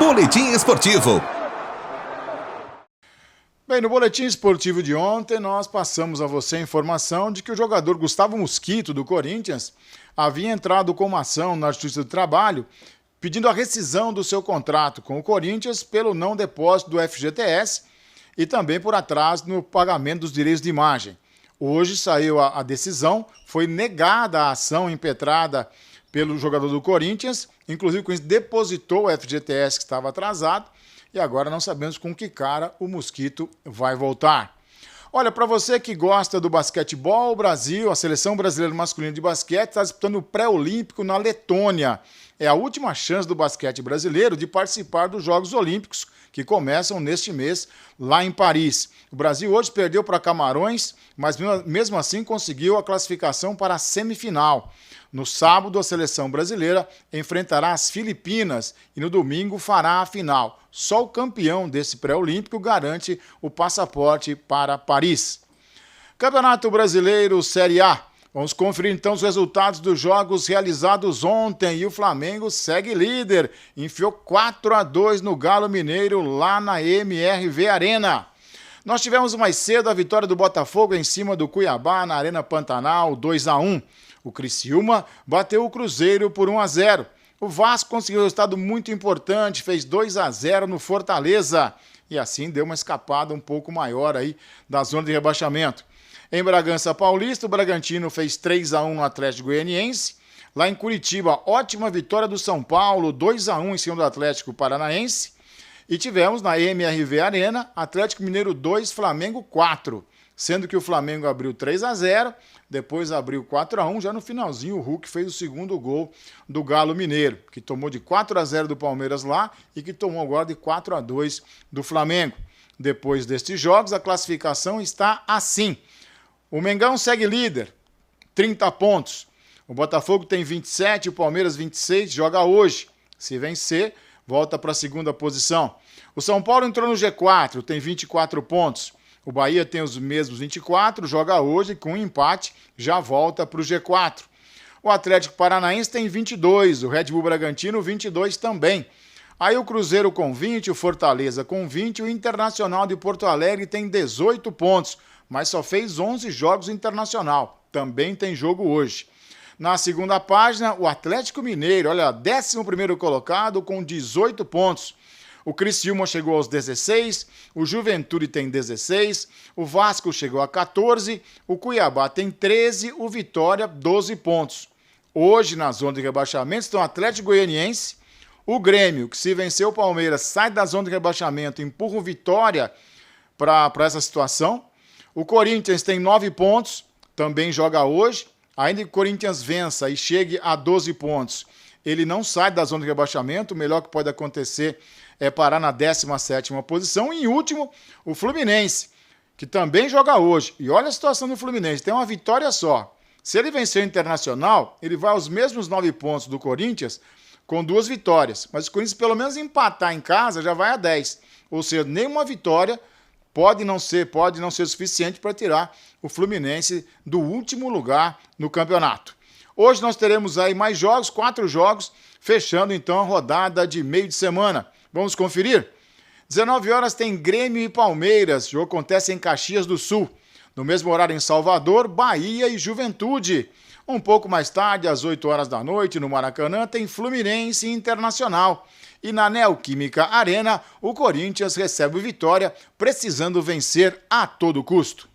Boletim Esportivo. Bem, no boletim esportivo de ontem, nós passamos a você a informação de que o jogador Gustavo Mosquito, do Corinthians, havia entrado com uma ação na Justiça do Trabalho pedindo a rescisão do seu contrato com o Corinthians pelo não depósito do FGTS e também por atraso no pagamento dos direitos de imagem. Hoje saiu a decisão, foi negada a ação impetrada pelo jogador do Corinthians, inclusive com isso depositou o FGTS que estava atrasado, e agora não sabemos com que cara o Mosquito vai voltar. Olha, para você que gosta do basquetebol, o Brasil, a seleção brasileira masculina de basquete, está disputando o pré-olímpico na Letônia. É a última chance do basquete brasileiro de participar dos Jogos Olímpicos, que começam neste mês lá em Paris. O Brasil hoje perdeu para Camarões, mas mesmo assim conseguiu a classificação para a semifinal. No sábado, a seleção brasileira enfrentará as Filipinas e no domingo fará a final. Só o campeão desse pré-olímpico garante o passaporte para Paris. Campeonato Brasileiro Série A. Vamos conferir então os resultados dos jogos realizados ontem e o Flamengo segue líder. Enfiou 4-2 no Galo Mineiro lá na MRV Arena. Nós tivemos mais cedo a vitória do Botafogo em cima do Cuiabá na Arena Pantanal, 2-1. O Criciúma bateu o Cruzeiro por 1-0. O Vasco conseguiu um resultado muito importante, fez 2-0 no Fortaleza. E assim deu uma escapada um pouco maior aí da zona de rebaixamento. Em Bragança Paulista, o Bragantino fez 3-1 no Atlético Goianiense. Lá em Curitiba, ótima vitória do São Paulo, 2-1 em cima do Atlético Paranaense. E tivemos na MRV Arena, Atlético Mineiro 2, Flamengo 4. Sendo que o Flamengo abriu 3-0, depois abriu 4-1, já no finalzinho o Hulk fez o segundo gol do Galo Mineiro, que tomou de 4-0 do Palmeiras lá e que tomou agora de 4-2 do Flamengo. Depois destes jogos, a classificação está assim. O Mengão segue líder, 30 pontos. O Botafogo tem 27, o Palmeiras 26, joga hoje. Se vencer, volta para a segunda posição. O São Paulo entrou no G4, tem 24 pontos. O Bahia tem os mesmos 24, joga hoje, com um empate, já volta para o G4. O Atlético Paranaense tem 22, o Red Bull Bragantino 22 também. Aí o Cruzeiro com 20, o Fortaleza com 20, o Internacional de Porto Alegre tem 18 pontos, mas só fez 11 jogos Internacional. Também tem jogo hoje. Na segunda página, o Atlético Mineiro, olha, 11º colocado com 18 pontos. O Criciúma chegou aos 16, o Juventude tem 16, o Vasco chegou a 14, o Cuiabá tem 13, o Vitória 12 pontos. Hoje, na zona de rebaixamento, estão o Atlético Goianiense, o Grêmio, que se vencer o Palmeiras, sai da zona de rebaixamento, empurra o Vitória para essa situação. O Corinthians tem 9 pontos, também joga hoje. Ainda que o Corinthians vença e chegue a 12 pontos, ele não sai da zona de rebaixamento. O melhor que pode acontecer é parar na 17ª posição. E em último, o Fluminense, que também joga hoje. E olha a situação do Fluminense, tem uma vitória só. Se ele vencer o Internacional, ele vai aos mesmos 9 pontos do Corinthians, com 2 vitórias. Mas o Corinthians, pelo menos empatar em casa, já vai a 10. Ou seja, nenhuma vitória pode não ser suficiente para tirar o Fluminense do último lugar no campeonato. Hoje nós teremos aí mais jogos, 4 jogos, fechando então a rodada de meio de semana. Vamos conferir? 19 horas tem Grêmio e Palmeiras, o jogo acontece em Caxias do Sul. No mesmo horário em Salvador, Bahia e Juventude. Um pouco mais tarde, às 8 horas da noite, no Maracanã, tem Fluminense e Internacional. E na Neoquímica Arena, o Corinthians recebe o Vitória, precisando vencer a todo custo.